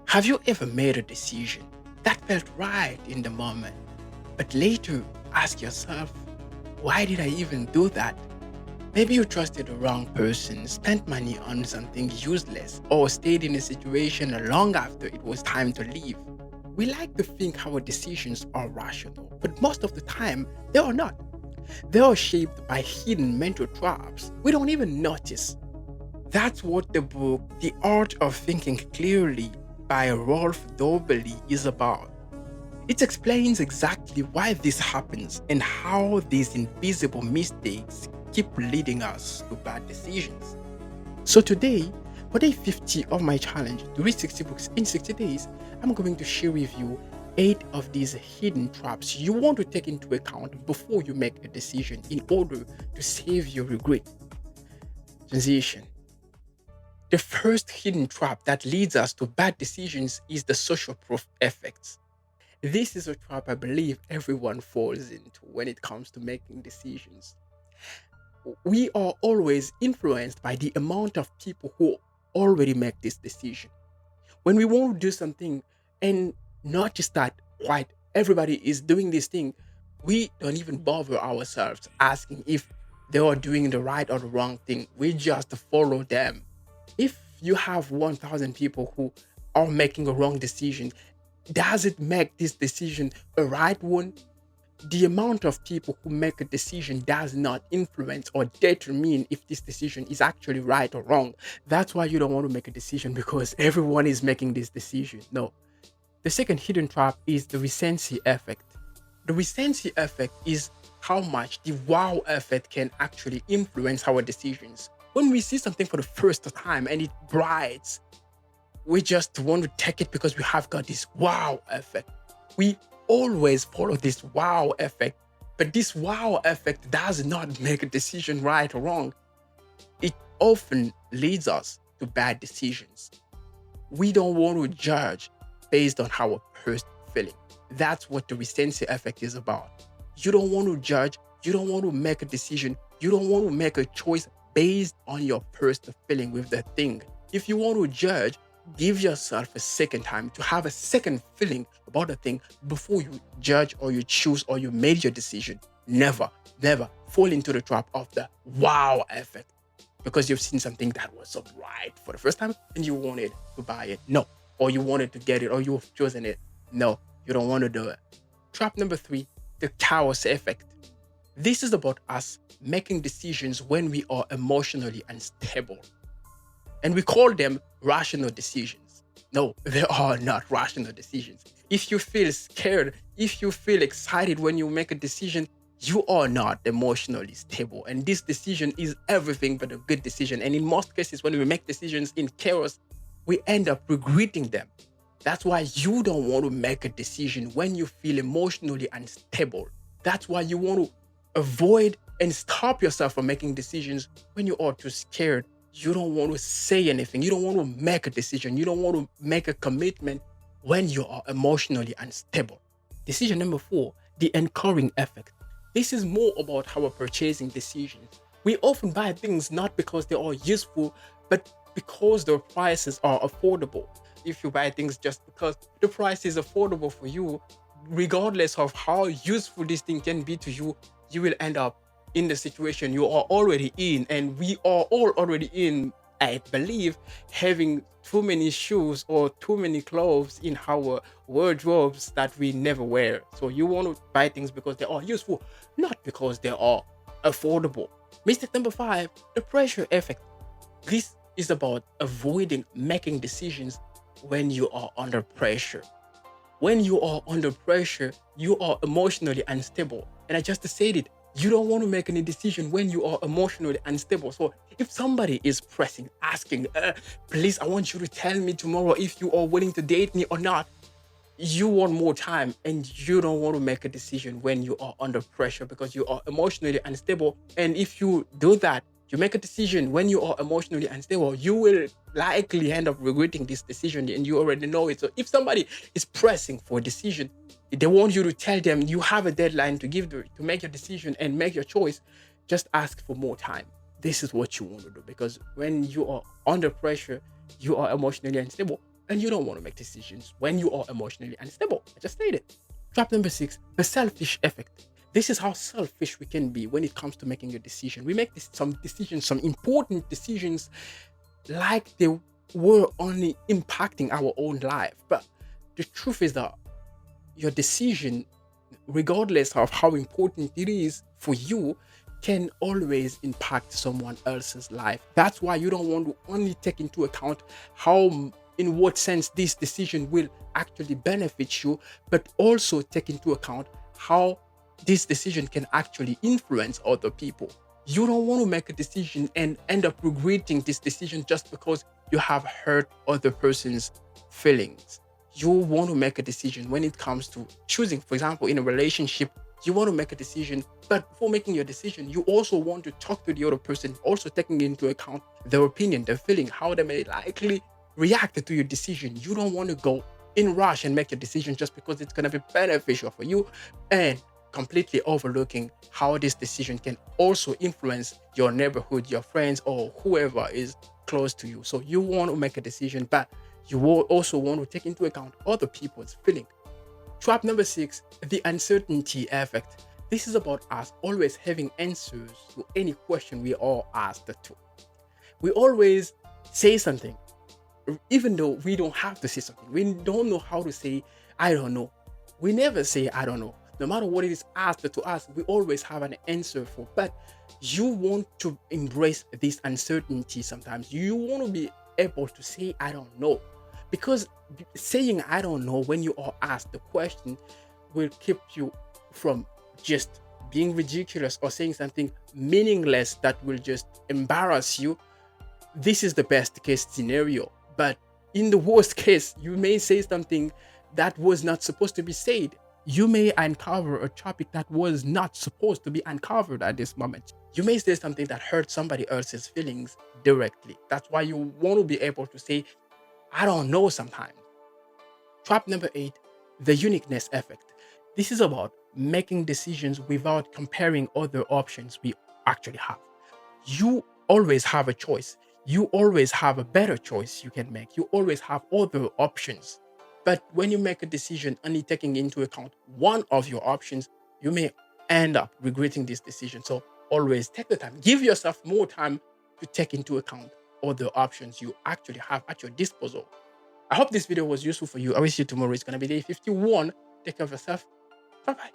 Have you ever made a decision that felt right in the moment, but later ask yourself, why did I even do that? Maybe you trusted the wrong person, spent money on something useless, or stayed in a situation long after it was time to leave. We like to think our decisions are rational, but most of the time, they are not. They are shaped by hidden mental traps we don't even notice. That's what the book The Art of Thinking Clearly by Rolf Dobelli is about. It explains exactly why this happens and how these invisible mistakes keep leading us to bad decisions. So today, for day 50 of my challenge to read 60 books in 60 days, I'm going to share with you 8 of these hidden traps you want to take into account before you make a decision in order to save your regret. Transition. The first hidden trap that leads us to bad decisions is the social proof effect. This is a trap I believe everyone falls into when it comes to making decisions. We are always influenced by the amount of people who already make this decision. When we want to do something and notice that quite everybody is doing this thing, we don't even bother ourselves asking if they are doing the right or the wrong thing. We just follow them. If you have 1,000 people who are making a wrong decision, does it make this decision a right one? The amount of people who make a decision does not influence or determine if this decision is actually right or wrong. That's why you don't want to make a decision because everyone is making this decision. No. The second hidden trap is the recency effect. The recency effect is how much the wow effect can actually influence our decisions. When we see something for the first time and it brights, we just want to take it because we have got this wow effect. We always follow this wow effect, but this wow effect does not make a decision right or wrong. It often leads us to bad decisions. We don't want to judge based on our first feeling. That's what the recency effect is about. You don't want to judge, you don't want to make a decision, you don't want to make a choice based on your first feeling with the thing. If you want to judge, give yourself a second time to have a second feeling about a thing before you judge or you choose or you made your decision. Never, never fall into the trap of the wow effect because you've seen something that was so right for the first time and you wanted to buy it. No. Or you wanted to get it or you've chosen it. No, you don't want to do it. Trap number 3, the chaos effect. This is about us making decisions when we are emotionally unstable. And we call them rational decisions. No, they are not rational decisions. If you feel scared, if you feel excited when you make a decision, you are not emotionally stable. And this decision is everything but a good decision. And in most cases, when we make decisions in chaos, we end up regretting them. That's why you don't want to make a decision when you feel emotionally unstable. That's why you want to avoid and stop yourself from making decisions when you are too scared. You don't want to say anything. You don't want to make a decision. You don't want to make a commitment when you are emotionally unstable. Decision number 4, the anchoring effect. This is more about our purchasing decisions. We often buy things not because they are useful, but because the prices are affordable. If you buy things just because the price is affordable for you, regardless of how useful this thing can be to you, you will end up in the situation you are already in. And we are all already in, I believe, having too many shoes or too many clothes in our wardrobes that we never wear. So you want to buy things because they are useful, not because they are affordable. Mistake number 5, the pressure effect. This is about avoiding making decisions when you are under pressure. When you are under pressure, you are emotionally unstable. And I just said it, you don't want to make any decision when you are emotionally unstable. So if somebody is pressing, asking, please, I want you to tell me tomorrow if you are willing to date me or not, you want more time and you don't want to make a decision when you are under pressure because you are emotionally unstable. And if you do that, you make a decision when you are emotionally unstable, you will likely end up regretting this decision and you already know it. So if somebody is pressing for a decision, they want you to tell them you have a deadline to make your decision and make your choice, just ask for more time. This is what you want to do because when you are under pressure, you are emotionally unstable. and you don't want to make decisions when you are emotionally unstable. I just stated. Trap number 6, the selfish effect. This is how selfish we can be when it comes to making a decision. We make some decisions, some important decisions, like they were only impacting our own life. But the truth is that your decision, regardless of how important it is for you, can always impact someone else's life. That's why you don't want to only take into account how, in what sense this decision will actually benefit you, but also take into account how this decision can actually influence other people. You don't want to make a decision and end up regretting this decision just because you have hurt other person's feelings. You want to make a decision when it comes to choosing, for example, in a relationship, you want to make a decision, but before making your decision, you also want to talk to the other person, also taking into account their opinion, their feeling, how they may likely react to your decision. You don't want to go in rush and make your decision just because it's going to be beneficial for you, and completely overlooking how this decision can also influence your neighborhood, your friends, or whoever is close to you. So you want to make a decision, but you will also want to take into account other people's feeling. Trap number 6, the uncertainty effect. This is about us always having answers to any question we are asked to. We always say something, even though we don't have to say something. We don't know how to say, I don't know. We never say, I don't know. No matter what it is asked to us, we always have an answer for. But you want to embrace this uncertainty sometimes. You want to be able to say, I don't know. Because saying I don't know when you are asked the question will keep you from just being ridiculous or saying something meaningless that will just embarrass you. This is the best case scenario. But in the worst case, you may say something that was not supposed to be said. You may uncover a topic that was not supposed to be uncovered at this moment. You may say something that hurts somebody else's feelings directly. That's why you want to be able to say, I don't know sometimes. Trap number 8, the uniqueness effect. This is about making decisions without comparing other options we actually have. You always have a choice. You always have a better choice you can make. You always have other options. But when you make a decision only taking into account one of your options, you may end up regretting this decision. So always take the time. Give yourself more time to take into account other options you actually have at your disposal. I hope this video was useful for you. I wish you tomorrow is going to be day 51. Take care of yourself. Bye bye.